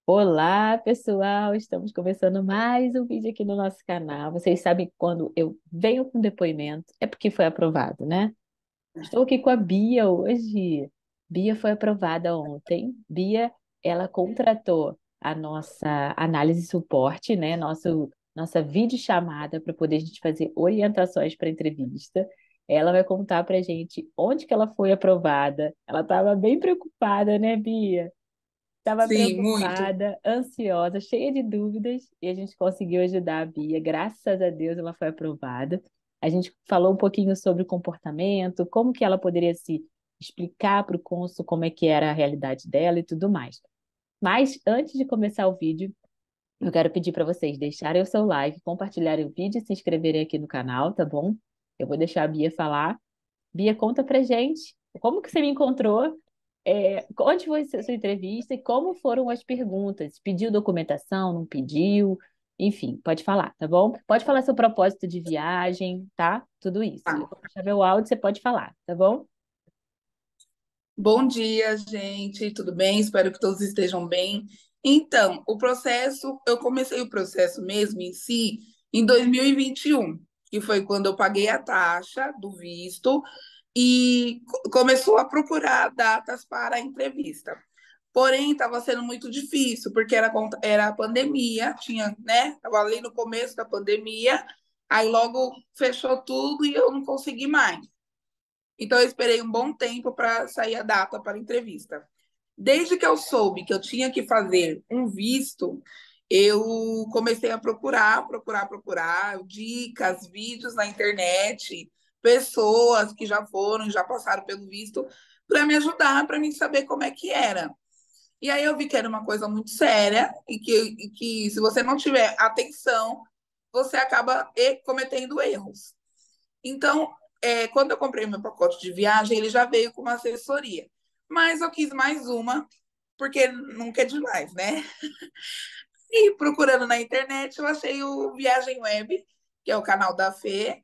Olá, pessoal! Estamos começando mais um vídeo aqui no nosso canal. Vocês sabem que quando eu venho com depoimento é porque foi aprovado, né? Estou aqui com a Bia hoje. Bia foi aprovada ontem. Bia, ela contratou a nossa análise e suporte, né? Nossa videochamada para poder a gente fazer orientações para entrevista. Ela vai contar para a gente onde que ela foi aprovada. Ela estava bem preocupada, né, Bia? Estava Sim, muito. preocupada, ansiosa, cheia de dúvidas, e a gente conseguiu ajudar a Bia. Graças a Deus ela foi aprovada. A gente falou um pouquinho sobre o comportamento, como que ela poderia se explicar para o cônsul como é que era a realidade dela e tudo mais. Mas antes de começar o vídeo, eu quero pedir para vocês deixarem o seu like, compartilharem o vídeo e se inscreverem aqui no canal, tá bom? Eu vou deixar a Bia falar. Bia, conta pra gente como que você me encontrou, onde foi a sua entrevista e como foram as perguntas. Pediu documentação, não pediu? Enfim, pode falar, tá bom? Pode falar seu propósito de viagem, tá? Tudo isso. Eu Tá. vou deixar meu áudio, você pode falar, tá bom? Bom dia, gente. Tudo bem? Espero que todos estejam bem. Então, eu comecei o processo mesmo em si em 2021, que foi quando eu paguei a taxa do visto e começou a procurar datas para a entrevista. Porém, estava sendo muito difícil, porque era a pandemia, tinha, né? Estava ali no começo da pandemia, aí logo fechou tudo e eu não consegui mais. Então, eu esperei um bom tempo para sair a data para a entrevista. Desde que eu soube que eu tinha que fazer um visto, eu comecei a procurar dicas, vídeos na internet, pessoas que já foram, já passaram pelo visto, para me ajudar, para mim saber como é que era. E aí eu vi que era uma coisa muito séria e que se você não tiver atenção, você acaba cometendo erros. Então, quando eu comprei meu pacote de viagem, ele já veio com uma assessoria. Mas eu quis mais uma, porque nunca é demais, né? E procurando na internet, eu achei o Viagem Web, que é o canal da Fê,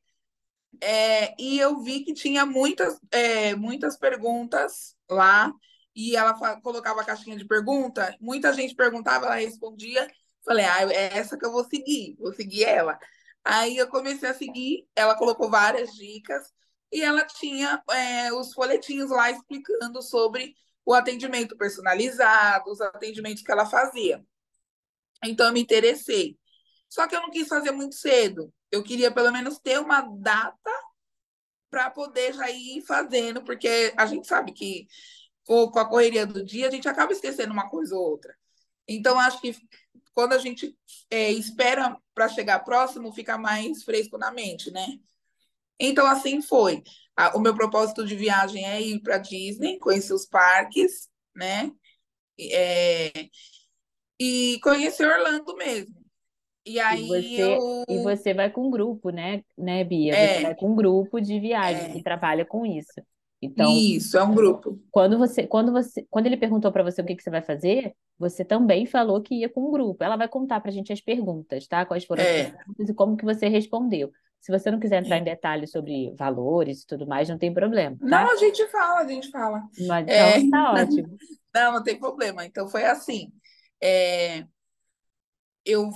e eu vi que tinha muitas perguntas lá, e ela colocava a caixinha de pergunta, muita gente perguntava, ela respondia. Falei, é essa que eu vou seguir ela. Aí eu comecei a seguir, ela colocou várias dicas, e ela tinha os folhetinhos lá explicando sobre o atendimento personalizado, os atendimentos que ela fazia. Então eu me interessei. Só que eu não quis fazer muito cedo. Eu queria pelo menos ter uma data para poder já ir fazendo, porque a gente sabe que com a correria do dia a gente acaba esquecendo uma coisa ou outra. Então, acho que quando a gente espera para chegar próximo, fica mais fresco na mente, né? Então, assim foi. O meu propósito de viagem é ir para Disney, conhecer os parques, né? É, e conhecer Orlando mesmo. E E aí você, eu. e você vai com um grupo, né, Bia? Você vai É, com um grupo de viagem que é, trabalha com isso. Então, isso, é um grupo. quando ele perguntou para você o que que você vai fazer, você também falou que ia com um grupo. Ela vai contar para a gente as perguntas, tá? Quais foram as É. perguntas e como que você respondeu. Se você não quiser entrar em detalhes sobre valores e tudo mais, não tem problema, Não, tá? a gente fala, a gente fala. Mas É, então tá ótimo. não, não tem problema. Então foi assim. É, eu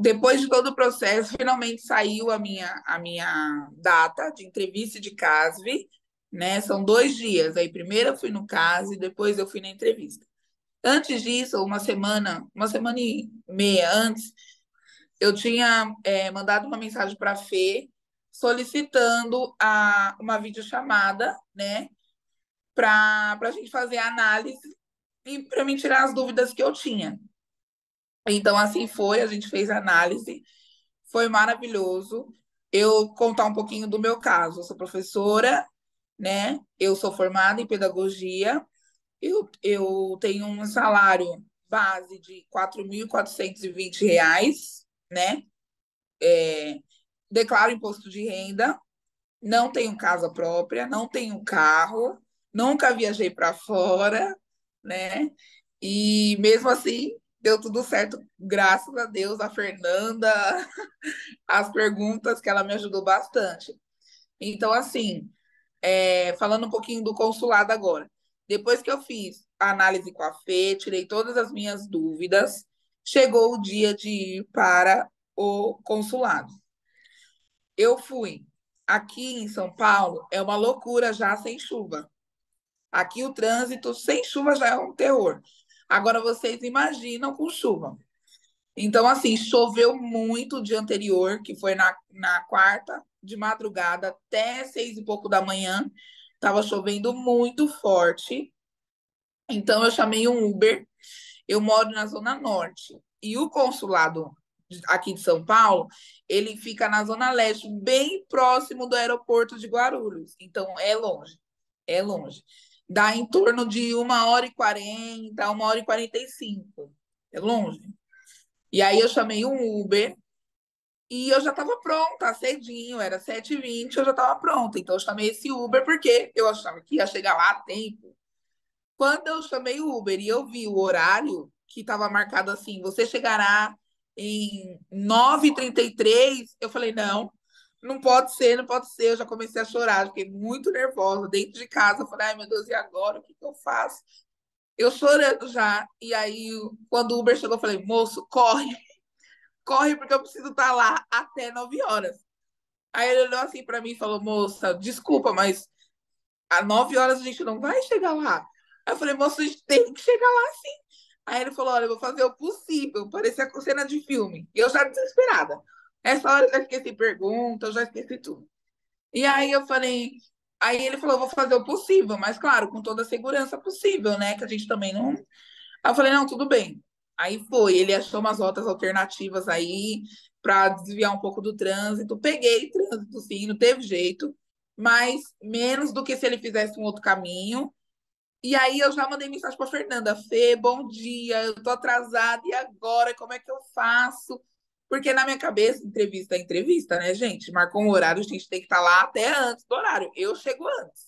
depois de todo o processo, finalmente saiu a minha data de entrevista de CASV, né? São 2 dias. Aí primeiro eu fui no CASV, depois eu fui na entrevista. Antes disso, uma semana e meia antes, eu tinha mandado uma mensagem para a Fê solicitando uma videochamada, né? Para a gente fazer a análise e para me tirar as dúvidas que eu tinha. Então, assim foi, a gente fez a análise, foi maravilhoso. Eu contar um pouquinho do meu caso. Eu sou professora, né? Eu sou formada em pedagogia. Eu tenho um salário base de R$ 4.420, né? Declaro imposto de renda, não tenho casa própria, não tenho carro, nunca viajei para fora, né? E mesmo assim, deu tudo certo, graças a Deus, a Fernanda, as perguntas que ela me ajudou bastante. Então, assim, falando um pouquinho do consulado agora. Depois que eu fiz a análise com a Fê, tirei todas as minhas dúvidas. Chegou o dia de ir para o consulado. Eu fui. Aqui em São Paulo é uma loucura já sem chuva. Aqui o trânsito sem chuva já é um terror. Agora vocês imaginam com chuva. Então, assim, choveu muito o dia anterior, que foi na quarta, de madrugada até 6 e pouco da manhã. Tava chovendo muito forte. Então, eu chamei um Uber. Eu moro na Zona Norte. E o consulado aqui de São Paulo, ele fica na Zona Leste, bem próximo do aeroporto de Guarulhos. Então, é longe. É longe. Dá em torno de 1h40, 1h45. É longe. E aí eu chamei um Uber e eu já estava pronta, cedinho, era 7h20, eu já estava pronta. Então eu chamei esse Uber porque eu achava que ia chegar lá a tempo. Quando eu chamei o Uber e eu vi o horário que estava marcado assim, você chegará em 9h33, eu falei, não, não pode ser, não pode ser. Eu já comecei a chorar, fiquei muito nervosa dentro de casa. Eu falei, ai meu Deus, e agora? O que que eu faço? Eu chorando já. E aí, quando o Uber chegou, eu falei, moço, corre, corre, porque eu preciso estar lá até 9 horas. Aí ele olhou assim para mim e falou, moça, desculpa, mas às 9 horas a gente não vai chegar lá. Aí eu falei, moço, a gente tem que chegar lá sim. Aí ele falou, olha, eu vou fazer o possível, parecia com cena de filme. E eu já desesperada. Essa hora eu já esqueci pergunta, eu já esqueci tudo. E aí eu falei, aí ele falou, eu vou fazer o possível, mas claro, com toda a segurança possível, né? Que a gente também não. Aí eu falei, não, tudo bem. Aí foi, ele achou umas rotas alternativas aí para desviar um pouco do trânsito. Peguei trânsito, sim, não teve jeito, mas menos do que se ele fizesse um outro caminho. E aí eu já mandei mensagem para Fernanda, Fê, bom dia, eu tô atrasada, e agora? Como é que eu faço? Porque na minha cabeça, entrevista é entrevista, né, gente? Marcou um horário, a gente tem que estar lá até antes do horário. Eu chego antes.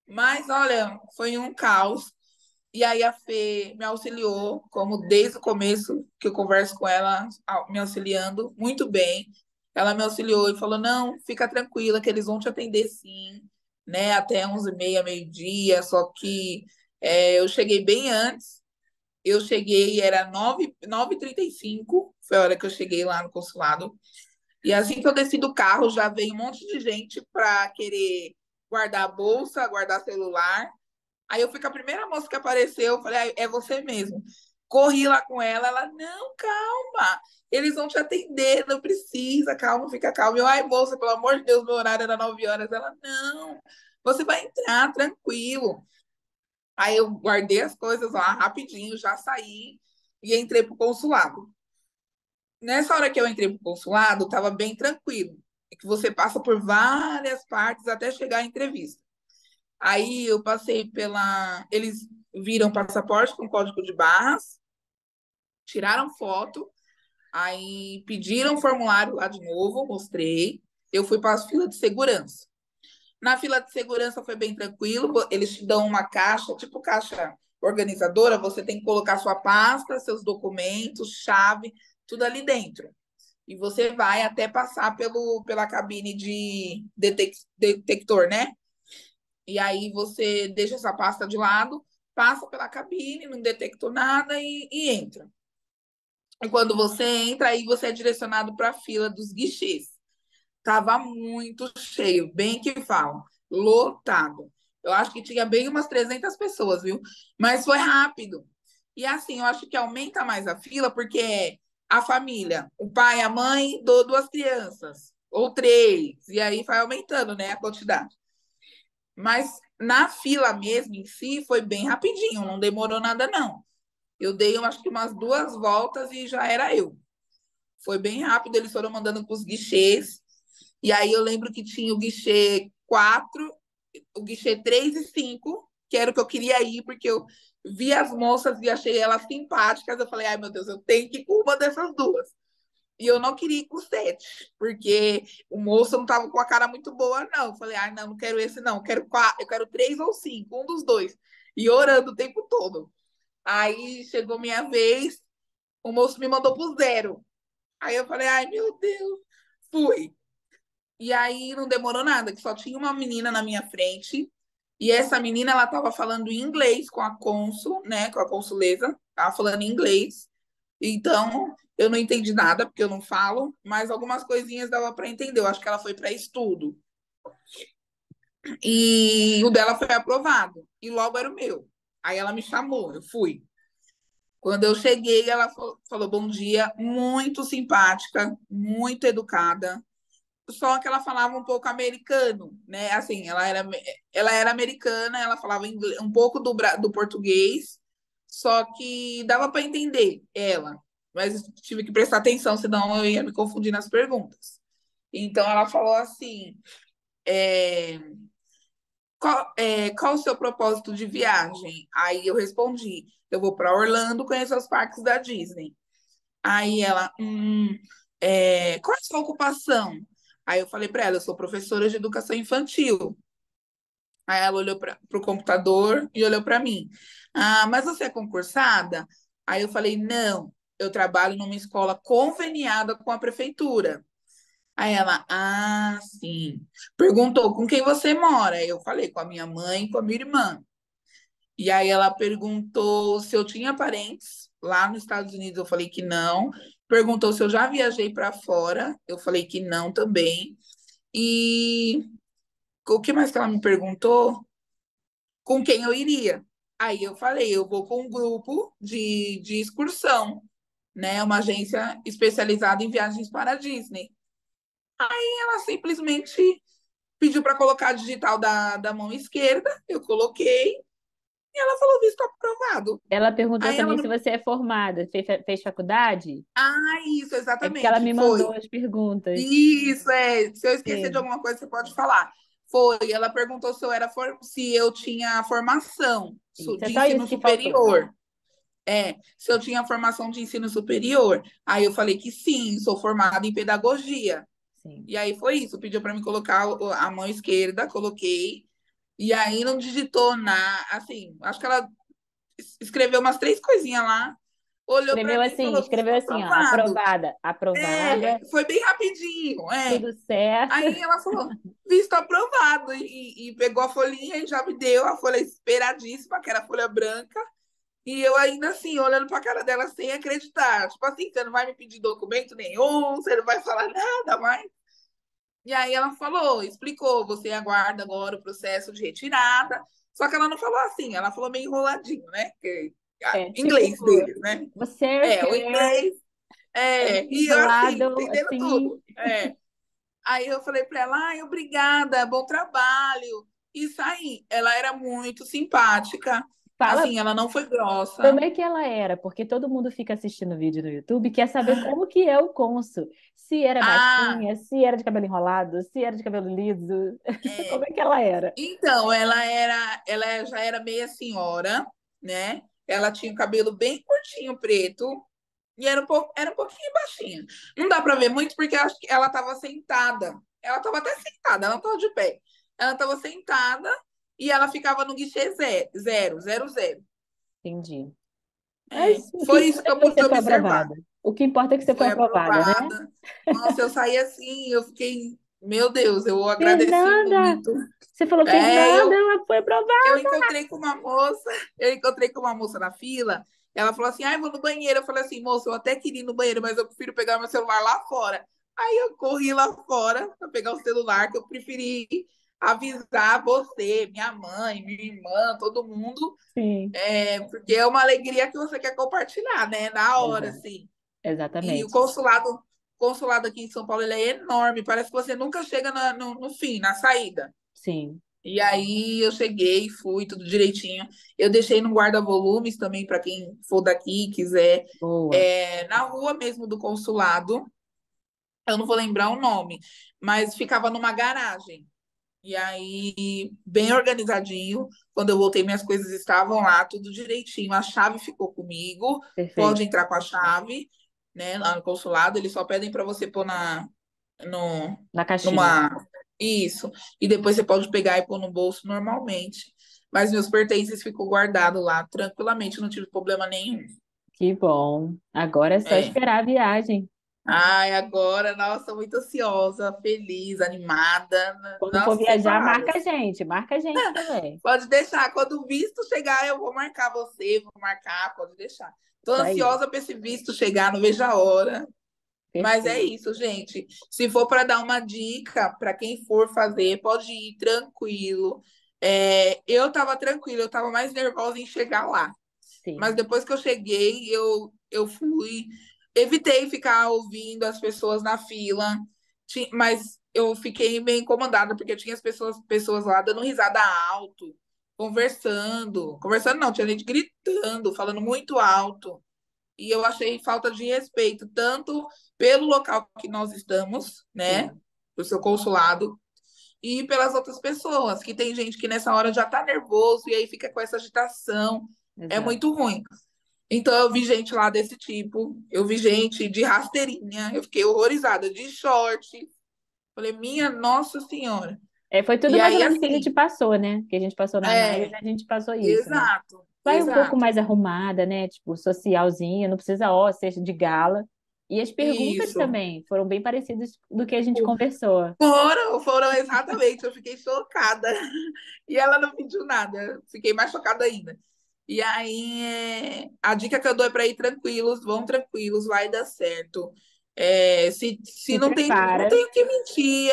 Mas, olha, foi um caos. E aí a Fê me auxiliou, como desde o começo que eu converso com ela, me auxiliando muito bem. Ela me auxiliou e falou: não, fica tranquila, que eles vão te atender sim, né? Até 11h30, meio-dia. Só que eu cheguei bem antes. Eu cheguei, era 9h35, foi a hora que eu cheguei lá no consulado. E assim que eu desci do carro, já veio um monte de gente para querer guardar a bolsa, guardar celular. Aí eu fui com a primeira moça que apareceu, eu falei, é você mesmo. Corri lá com ela, ela, não, calma, eles vão te atender, não precisa, calma, fica calma. Eu, ai, moça, pelo amor de Deus, meu horário era 9 horas. Ela, não, você vai entrar, tranquilo. Aí eu guardei as coisas lá rapidinho, já saí e entrei pro consulado. Nessa hora que eu entrei pro consulado, estava bem tranquilo. É que você passa por várias partes até chegar à entrevista. Aí eu passei pela. Eles viram passaporte com código de barras, tiraram foto, aí pediram o formulário lá de novo, mostrei. Eu fui para a fila de segurança. Na fila de segurança foi bem tranquilo, eles te dão uma caixa, tipo caixa organizadora, você tem que colocar sua pasta, seus documentos, chave, tudo ali dentro. E você vai até passar pela cabine de detector, né? E aí você deixa essa pasta de lado, passa pela cabine, não detectou nada e entra. E quando você entra, aí você é direcionado para a fila dos guichês. Tava muito cheio, bem que falam, lotado. Eu acho que tinha bem umas 300 pessoas, viu? Mas foi rápido. E assim, eu acho que aumenta mais a fila porque é a família, o pai, a mãe, duas crianças, ou três, e aí vai aumentando, né, a quantidade. Mas na fila mesmo em si foi bem rapidinho, não demorou nada não. Eu dei, eu acho que umas 2 voltas e já era eu. Foi bem rápido, eles foram mandando para os guichês. E aí eu lembro que tinha o guichê 4, o guichê 3 e 5, que era o que eu queria ir, porque eu vi as moças e achei elas simpáticas. Eu falei, ai meu Deus, eu tenho que ir com uma dessas duas. E eu não queria ir com 7, porque o moço não estava com a cara muito boa, não. Eu falei, ah, não, não quero esse, não. Eu quero 4, eu quero 3 ou 5, um dos dois. E orando o tempo todo. Aí chegou minha vez, o moço me mandou pro 0. Aí eu falei, ai, meu Deus, fui. E aí não demorou nada, que só tinha uma menina na minha frente E essa menina, ela estava falando inglês com a cônsul, né, com a consuleza, estava falando inglês. Então, eu não entendi nada, porque eu não falo, mas algumas coisinhas dava para entender. Eu acho que ela foi para estudo. E o dela foi aprovado. E logo era o meu. Aí ela me chamou, eu fui. Quando eu cheguei, ela falou bom dia, muito simpática, muito educada. Só que ela falava um pouco americano, né? Assim, ela era americana, ela falava inglês, um pouco do português, só que dava para entender ela. Mas tive que prestar atenção, senão eu ia me confundir nas perguntas. Então ela falou assim: é, qual o seu propósito de viagem? Aí eu respondi: eu vou para Orlando conhecer os parques da Disney. Aí ela, qual é a sua ocupação? Aí eu falei para ela, eu sou professora de educação infantil. Aí ela olhou para o computador e olhou para mim. Ah, mas você é concursada? Aí eu falei, não, eu trabalho numa escola conveniada com a prefeitura. Aí ela, ah, sim. Perguntou com quem você mora? Eu falei, com a minha mãe e com a minha irmã. E aí ela perguntou se eu tinha parentes lá nos Estados Unidos, eu falei que não. Perguntou se eu já viajei para fora, eu falei que não também. E o que mais que ela me perguntou? Com quem eu iria? Aí eu falei, eu vou com um grupo de excursão, né? Uma agência especializada em viagens para a Disney. Ela simplesmente pediu para colocar a digital da mão esquerda, eu coloquei, e ela falou visto aprovado. Ela perguntou Aí ela também se não. você é formada, fez faculdade? Ah, isso, É porque ela exatamente. me mandou Foi. as perguntas. Isso, é. Se eu esquecer de Sim. alguma coisa, você pode falar. Foi. Ela perguntou se eu tinha formação Isso, é de só ensino isso que faltou. superior. É, se eu tinha formação de ensino superior. Aí eu falei que sim, sou formada em pedagogia. Sim. E aí foi isso. Pediu para me colocar a mão esquerda, coloquei. E aí não digitou nada. Assim, acho que ela escreveu umas três coisinhas lá, olhou para mim e falou: visto Escreveu assim, ó, aprovado. aprovada, aprovada, Foi bem rapidinho, é. tudo certo. Aí ela falou, visto aprovado, e pegou a folhinha e já me deu a folha esperadíssima, que era a folha branca, e eu ainda assim, olhando pra cara dela sem acreditar. Tipo assim, você não vai me pedir documento nenhum, você não vai falar nada mais. E aí ela falou, explicou, você aguarda agora o processo de retirada. Só que ela não falou assim, ela falou meio enroladinho, né? É, tipo, Inglês deles, né? você É, o quer inglês. É, e eu assim, enrolado entendendo assim. tudo. É. Aí eu falei para ela, ai, obrigada, bom trabalho. Isso aí, ela era muito simpática. Fala Assim, ela não foi como grossa. é que ela era, porque todo mundo fica assistindo vídeo no YouTube e quer saber como que é o cônsul. Se era Ah, baixinha, se era de cabelo enrolado, se era de cabelo liso. Como é. é que ela era? Então, ela já era meia senhora, né? Ela tinha o cabelo bem curtinho, preto, e era um pouquinho baixinha. Não dá para ver muito porque eu acho que ela estava sentada. Ela estava até sentada, ela não estava de pé. Ela estava sentada e ela ficava no guichê zero. Entendi. É, Mas o que foi isso importa que é eu que pude você foi observar. aprovada. O que importa é que você foi Foi aprovada, né? aprovada. Nossa, eu saí assim, eu fiquei, meu Deus, eu agradeci Fernanda! muito. Você falou, É, Fernanda, ela foi aprovada. eu encontrei com uma moça, eu encontrei com uma moça na fila. Ela falou assim: ai, vou no banheiro. Eu falei assim, moça, eu até queria ir no banheiro, mas eu prefiro pegar meu celular lá fora. Aí eu corri lá fora para pegar o celular, que eu preferi avisar você, minha mãe, minha irmã, todo mundo, Sim, porque é uma alegria que você quer compartilhar, né? Na hora, exato. assim. E o Exatamente. consulado aqui em São Paulo, ele é enorme, parece que você nunca chega no fim, na saída. Sim, E aí eu cheguei, fui tudo direitinho. Eu deixei no guarda-volumes também para quem for daqui e quiser. boa. Na rua mesmo do consulado, eu não vou lembrar o nome, mas ficava numa garagem. E aí, bem organizadinho. Quando eu voltei, minhas coisas estavam lá, tudo direitinho. A chave ficou comigo. Perfeito. Pode entrar com a chave, né? Lá no consulado, eles só pedem para você pôr no, Na caixinha. numa. Isso. E depois você pode pegar e pôr no bolso normalmente. Mas meus pertences ficou guardado lá tranquilamente, não tive problema nenhum. Que bom. Agora é só É. esperar a viagem. Ai, agora, nossa, muito ansiosa, feliz, animada. Quando for Nossa, sem viajar, palavras. marca a gente também. Pode deixar. Quando o visto chegar, eu vou marcar você, vou marcar, pode deixar. Tô Isso aí, ansiosa para esse visto chegar, não vejo a hora. Mas é perfeito. isso, gente. Se for para dar uma dica para quem for fazer, pode ir tranquilo. Eu estava tranquila, eu estava mais nervosa em chegar lá. Mas Sim, depois que eu cheguei, eu fui. Evitei ficar ouvindo as pessoas na fila, mas eu fiquei meio incomodada, porque tinha as pessoas lá dando risada alto, conversando. Conversando não, tinha gente gritando, falando muito alto. E eu achei falta de respeito, tanto pelo local que nós estamos, né? sim, Do seu consulado, e pelas outras pessoas, que tem gente que nessa hora já tá nervoso e aí fica com essa agitação. É exato. muito ruim. Então eu vi gente lá desse tipo, eu vi gente de rasteirinha, eu fiquei horrorizada, de short. Falei, minha Nossa Senhora. É, foi tudo E mais ou aí, menos o que a gente assim, passou, né? Que a gente passou na análise, é, a gente passou isso, né? exato, Vai um pouco exato. mais arrumada, né? Tipo, socialzinha, não precisa, ó, ser de gala. E as perguntas Isso. também foram bem parecidas do que a gente conversou. Foram exatamente, eu fiquei chocada. E ela não pediu nada, fiquei mais chocada ainda. E aí, a dica que eu dou é para ir tranquilos, vão tranquilos, vai dar certo. Se Se não prepara. tem o que mentir,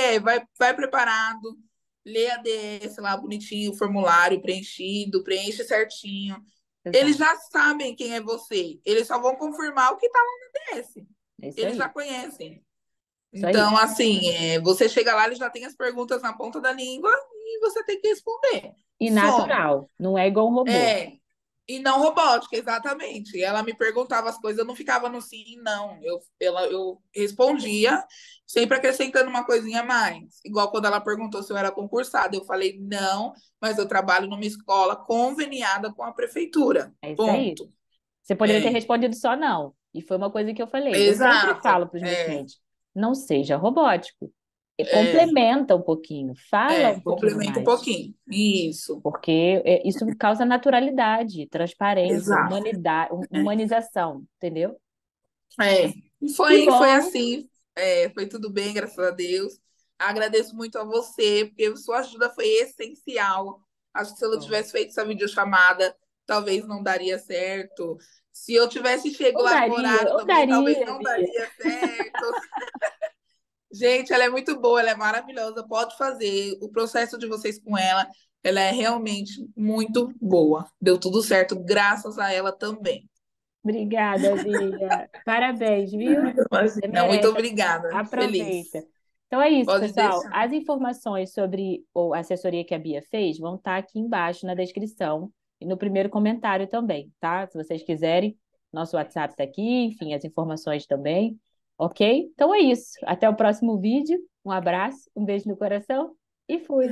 vai preparado, lê a DS lá bonitinho, o formulário preenchido, preenche certinho. Eles Exato. já sabem quem é você, eles só vão confirmar o que está lá na DS. É isso Eles já aí. conhecem. Isso aí. Então, assim, você chega lá, ele já tem as perguntas na ponta da língua e você tem que responder. E Só. natural, não é igual um robô. É. E não robótica, exatamente. Ela me perguntava as coisas, eu não ficava no sim, não. Eu respondia, sempre acrescentando uma coisinha a mais. Igual quando ela perguntou se eu era concursada, eu falei não, mas eu trabalho numa escola conveniada com a prefeitura. É isso aí. Ponto. Você poderia ter É. respondido só não. E foi uma coisa que eu falei. Eu sempre Exato. falo para os meus clientes, não seja robótico. E É, complementa um pouquinho, fala um pouquinho complementa um mais. pouquinho. Isso. Porque isso causa naturalidade, transparência, Exato. humanidade, humanização, entendeu? É, Que foi bom. assim, foi tudo bem, graças a Deus. Agradeço muito a você, porque sua ajuda foi essencial. Acho que se eu não Bom. tivesse feito essa videochamada, talvez não daria certo. Se eu tivesse chego lá no horário Ou também, talvez daria, não Bia. daria certo. Gente, ela é muito boa, ela é maravilhosa. Pode fazer. O processo de vocês com ela, ela é realmente muito boa. Deu tudo certo, graças a ela também. Obrigada, Bia. Parabéns, viu? Mas, Você não, muito merece. obrigada. Aproveita. Feliz. Então é isso, Pode pessoal. deixar. As informações sobre a assessoria que a Bia fez vão estar aqui embaixo na descrição e no primeiro comentário também, tá? Se vocês quiserem, nosso WhatsApp está aqui, enfim, as informações também. Ok? Então é isso. Até o próximo vídeo. Um abraço, um beijo no coração e fui.